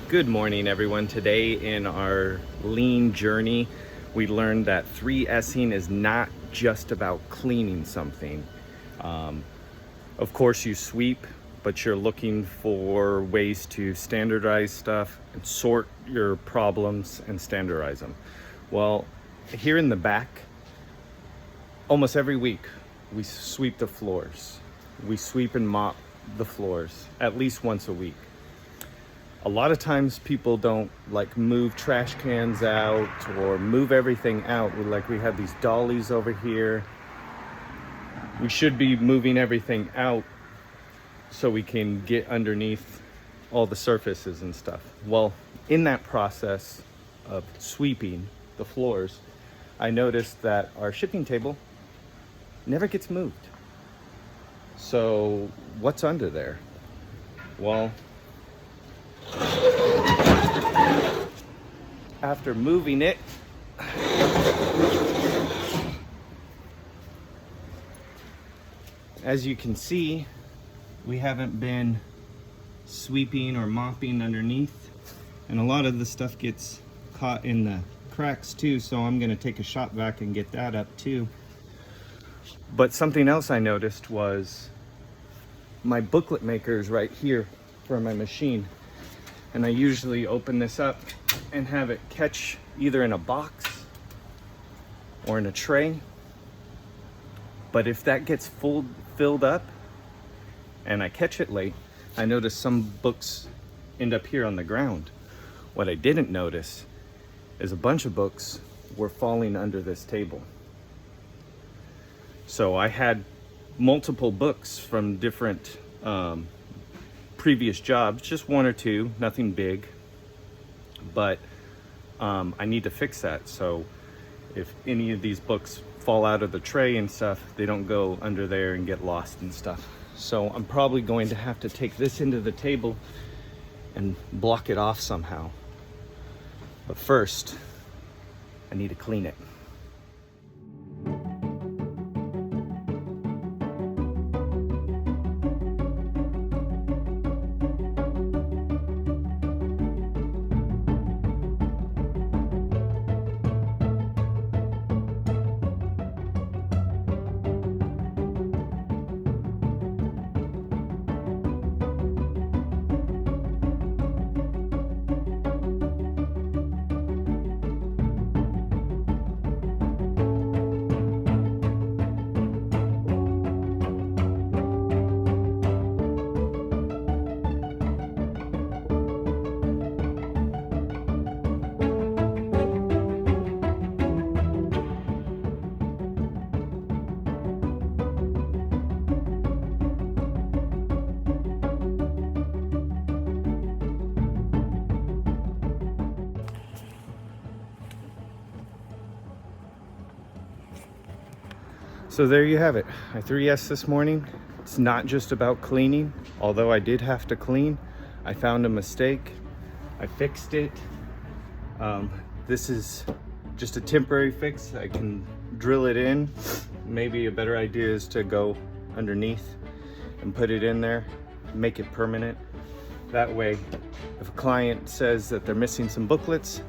Good morning, everyone. Today in our lean journey, we learned that 3S'ing is not just about cleaning something. Of course, you sweep, but you're looking for ways to standardize stuff and sort your problems and standardize them. Well, here in the back, almost every week, we sweep the floors. We sweep and mop the floors at least once a week. A lot of times people don't move trash cans out or move everything out. We have these dollies over here. We should be moving everything out so we can get underneath all the surfaces and stuff. Well, in that process of sweeping the floors, I noticed that our shipping table never gets moved. So what's under there? Well, after moving it, as you can see, we haven't been sweeping or mopping underneath, and a lot of the stuff gets caught in the cracks too, so I'm going to take a shop vac and get that up too. But something else I noticed was my booklet maker is right here for my machine, and I usually open this up and have it catch either in a box or in a tray. But if that gets filled up and I catch it late, I notice some books end up here on the ground. What I didn't notice is a bunch of books were falling under this table. So I had multiple books from different previous jobs, just one or two, nothing big, but I need to fix that. So if any of these books fall out of the tray and stuff, they don't go under there and get lost and stuff. So I'm probably going to have to take this into the table and block it off somehow. But first, I need to clean it. So there you have it. I 3S this morning. It's not just about cleaning, although I did have to clean. I found a mistake. I fixed it. This is just a temporary fix. I can drill it in. Maybe a better idea is to go underneath and put it in there, make it permanent. That way, if a client says that they're missing some booklets,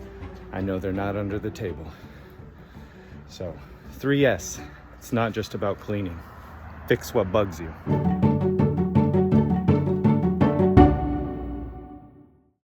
I know they're not under the table. So 3S. It's not just about cleaning. Fix what bugs you.